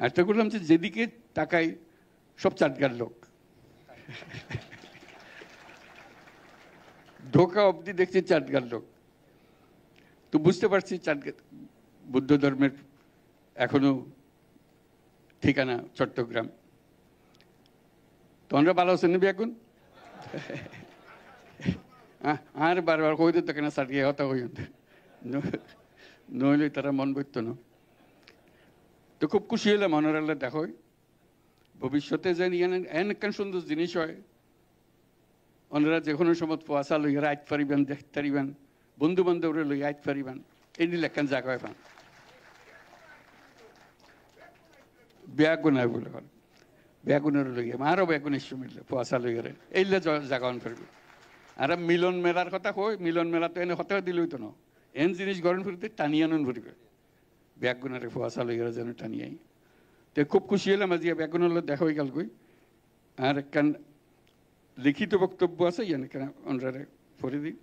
আরেকটা করলাম যে যেদিকে তাকাই সব চাটগার লোক, ঢোকা অবধি দেখছি চাটগার লোক। তো বুঝতে পারছি চাটগার বুদ্ধ ধর্মের এখনো ঠিকানা চট্টগ্রাম। তোমরা ভালো আছেন নিবি এখন? আর বারবার কইতে থাকে না সাটিয়ে হতা হই, নইলে তারা মন বইত না। তো খুব খুশি হইলাম অনারাল্লাহ দেখো ভবিষ্যতে যেন এন সুন্দর জিনিস হয়, ওনারা যে কোনো সময় পোয়াশা লইয়া আইত পারিবেন, দেখতে পারিবেন, বন্ধু বান্ধবরে লইয়া আইত পারিবেন, এই নিলে একখান জায়গা পান। ব্যাগুনায় বলে হল ব্যাগুনের লইয়া আরও ব্যাগুনের মিললে পোয়াশা লইয়ারে এইলে জাগান ফিরবে। আর মিলন মেলার কথা কই, মিলন মেলা তো এনে হতে দিল হইতো না, এন জিনিস গরম ফিরতে টানিয়ে আনুন ফিরবে, ব্যাগুনারে পোয়াশা লইয়ারে যেন টানিয়াই। তো খুব খুশি হলাম আজ ব্যাগুনের দেখা হয়ে গেল কই। আর একখান লিখিত বক্তব্য আছে, ইয়ান কেন ওনারে পড়ে দিই।